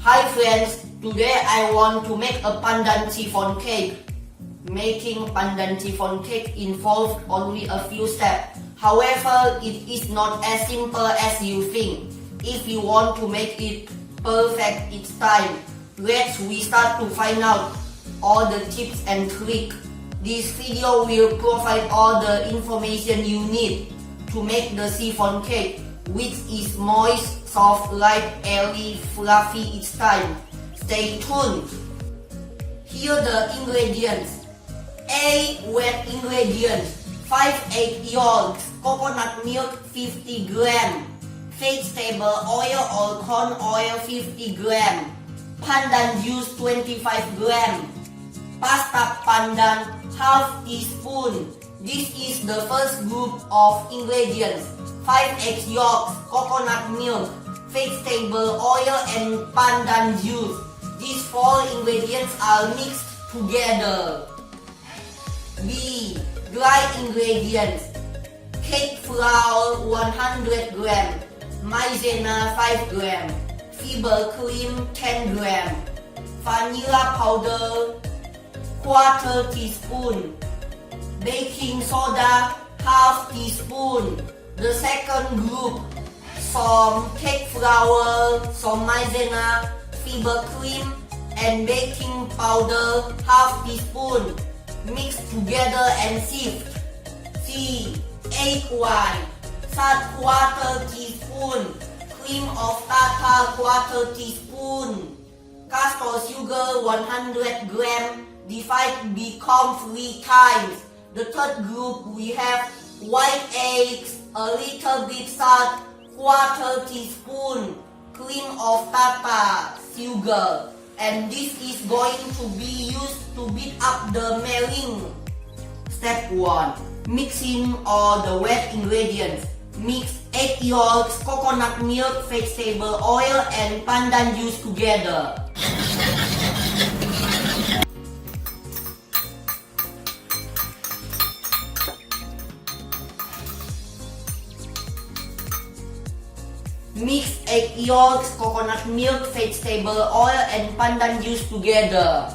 Hi friends, today I want to make a pandan chiffon cake. Making pandan chiffon cake involves only a few steps. However, it is not as simple as you think. If you want to make it perfect each time, let's start to find out all the tips and tricks. This video will provide all the information you need to make the chiffon cake, which is moist, soft, light, airy, fluffy each time. Stay tuned. Here are the ingredients. 8 wet ingredients, 5 egg yolks, coconut milk 50 gram, vegetable oil or corn oil 50 gram, pandan juice 25 gram, pasta pandan half teaspoon. This is the first group of ingredients. 5 egg yolks, coconut milk, vegetable oil and pandan juice. These 4 ingredients are mixed together. B. Dry ingredients. Cake flour 100 gram, maizena 5 gram, fiber cream 10 gram, vanilla powder 1/4 teaspoon, baking soda half teaspoon. The second group, some cake flour, some maizena, fiber cream and baking powder half teaspoon. Mix together and sift. C. Egg white, salt 1/4 teaspoon, cream of tartar 1/4 teaspoon, castor sugar 100 gram, divide become 3 times. The third group we have white eggs, a little bit salt, 1/4 teaspoon, cream of tartar, sugar, and this is going to be used to beat up the meringue. Step 1. Mixing all the wet ingredients. Mix egg yolks, coconut milk, vegetable oil and pandan juice together. Mix egg yolks, coconut milk, vegetable oil and pandan juice together.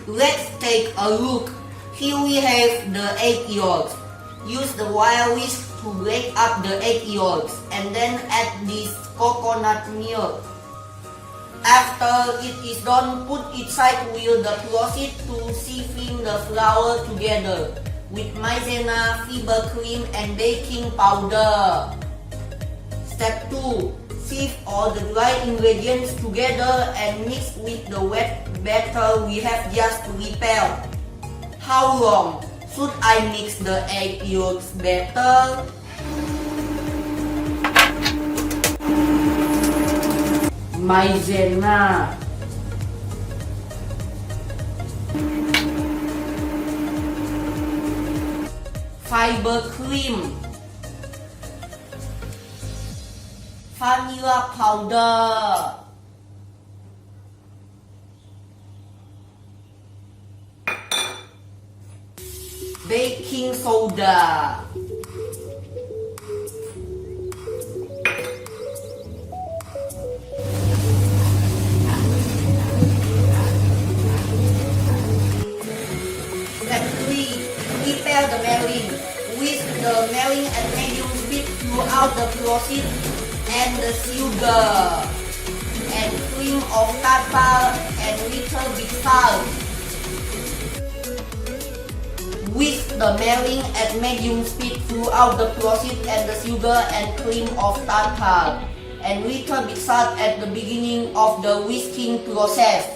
Let's take a look. Here we have the egg yolks. Use the wire whisk to break up the egg yolks and then add this coconut milk. After it is done, put each side with the proceed to sieving the flour together with maizena, fiber cream and baking powder. Step 2. Sieve all the dry ingredients together and mix with the wet batter we have just prepared. How long should I mix the egg yolks batter? Maizena, fiber cream, vanilla powder, baking soda, Step 3. Prepare the meringue. Whisk the meringue at medium speed throughout the process and the sugar and cream of tartar and little bit salt. Whisk the meringue at medium speed throughout the process and the sugar and cream of tartar and little bit salt at the beginning of the whisking process.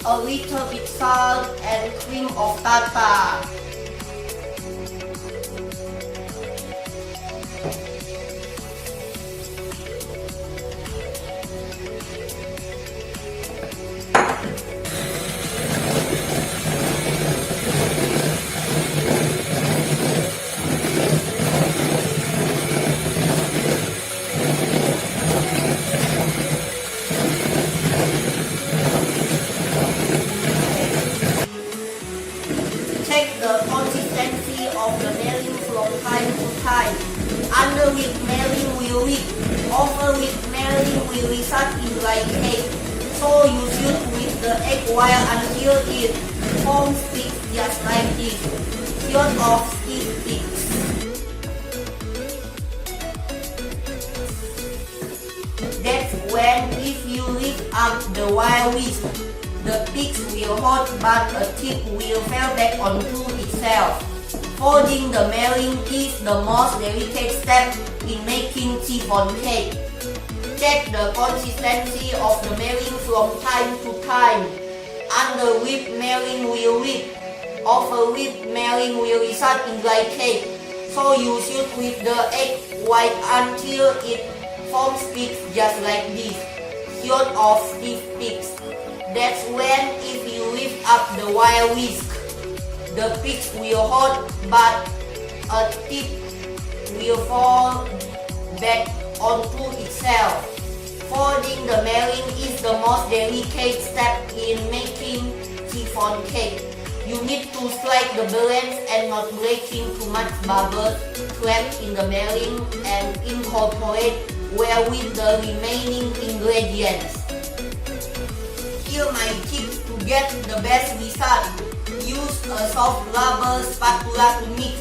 A little bit salt and cream of tartar. will result in dry cake. So you should whip the egg while until it forms peaks just like this, short of stiff peaks. That's when, if you lift up the wire whisk, the peaks will hold but a tip will fall back onto itself. Folding the meringue is the most delicate step in making chiffon cake. Check the consistency of the meringue from time to time. Under-whipped meringue will whip. Over-whipped meringue will result in dry cake. So you should whip the egg white until it forms peaks just like this, short of stiff peaks. That's when, if you lift up the wire whisk, the peaks will hold but a tip will fall back onto itself. Folding the meringue is the most delicate step in making chiffon cake. You need to strike the balance and not breaking too much bubbles trapped in the meringue and incorporate well with the remaining ingredients. Here my tips to get the best result. Use a soft rubber spatula to mix.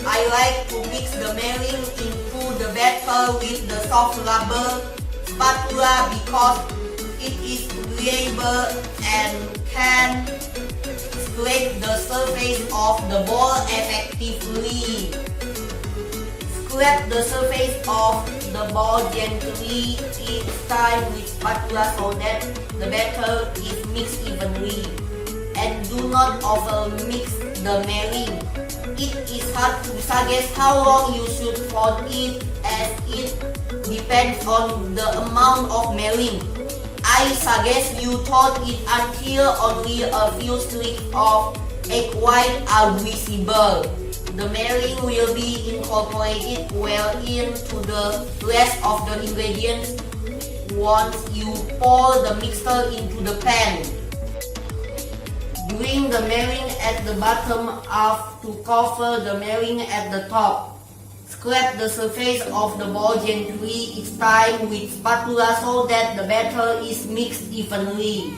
I like to mix the meringue into the batter with the soft rubber spatula because it is reliable and can scrape the surface of the ball effectively. Scrape the surface of the ball gently each time with spatula so that the batter is mixed evenly. And do not over mix the meringue. It is hard to suggest how long you should fold it as it depends on the amount of meringue. I suggest you toast it until only a few streaks of egg white are visible. The meringue will be incorporated well into the rest of the ingredients once you pour the mixture into the pan. Bring the meringue at the bottom up to cover the meringue at the top. Scrape the surface of the ball gently each time with spatula so that the batter is mixed evenly.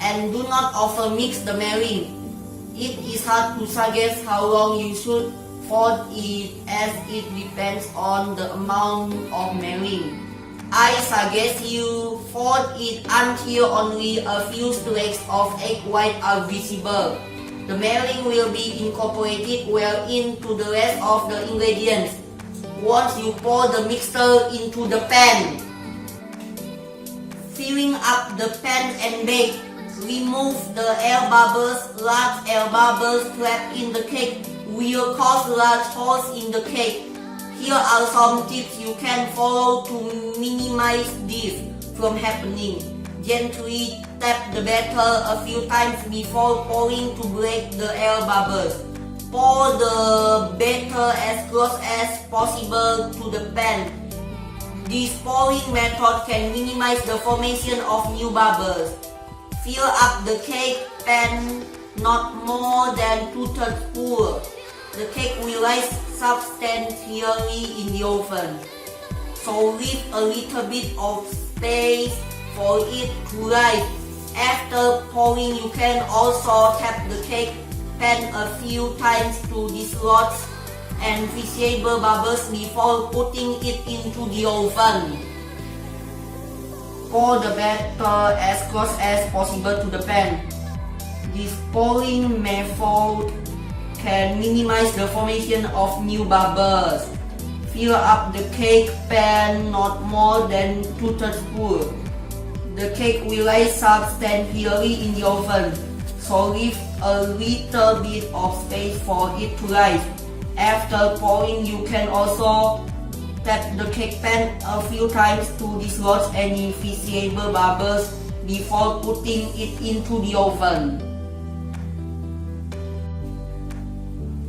And do not over mix the meringue. It is hard to suggest how long you should fold it as it depends on the amount of meringue. I suggest you fold it until only a few streaks of egg white are visible. The meringue will be incorporated well into the rest of the ingredients once you pour the mixture into the pan. Filling up the pan and bake. Remove the air bubbles. Large air bubbles trapped in the cake will cause large holes in the cake. Here are some tips you can follow to minimize this from happening. Gently tap the batter a few times before pouring to break the air bubbles. Pour the batter as close as possible to the pan. This pouring method can minimize the formation of new bubbles. Fill up the cake pan not more than 2/3 full. The cake will rise substantially in the oven, so leave a little bit of space for it to rise. After pouring, you can also tap the cake pan a few times to dislodge and visible bubbles before putting it into the oven. Pour the batter as close as possible to the pan. This pouring method can minimize the formation of new bubbles. Fill up the cake pan not more than 2/3 full. The cake will rise substantially in the oven, so leave a little bit of space for it to rise. After pouring, you can also tap the cake pan a few times to dislodge any visible bubbles before putting it into the oven.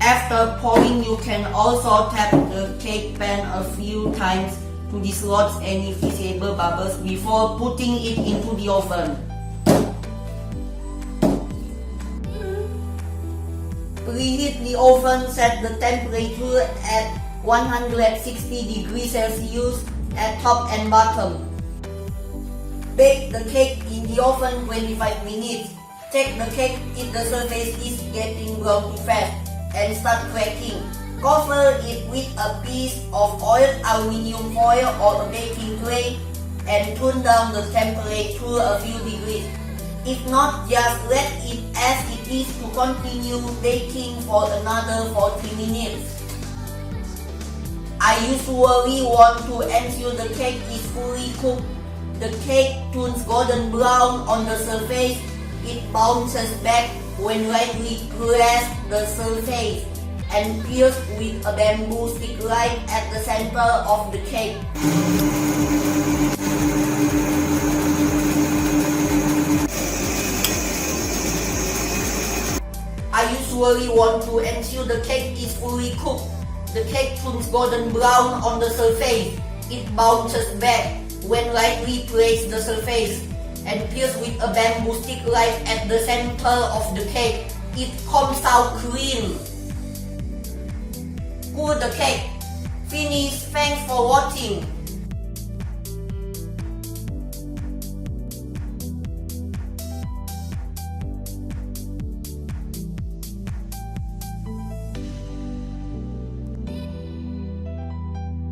After pouring, you can also tap the cake pan a few times to dislodge any visible bubbles before putting it into the oven. Preheat the oven, set the temperature at 160 degrees Celsius at top and bottom. Bake the cake in the oven 25 minutes. Take the cake if the surface is getting brown too fast and start cracking. Cover it with a piece of oiled aluminum foil or a baking tray and turn down the temperature a few degrees. If not, just let it as it is to continue baking for another 40 minutes. I usually want to ensure the cake is fully cooked. The cake turns golden brown on the surface. It bounces back when lightly pressed the surface and pierced with a bamboo stick right at the center of the cake. I usually want to ensure the cake is fully cooked. The cake turns golden brown on the surface. It bounces back when lightly pressed the surface and pierced with a bamboo stick right at the center of the cake. It comes out clean. Cool the cake. Finish. Thanks for watching.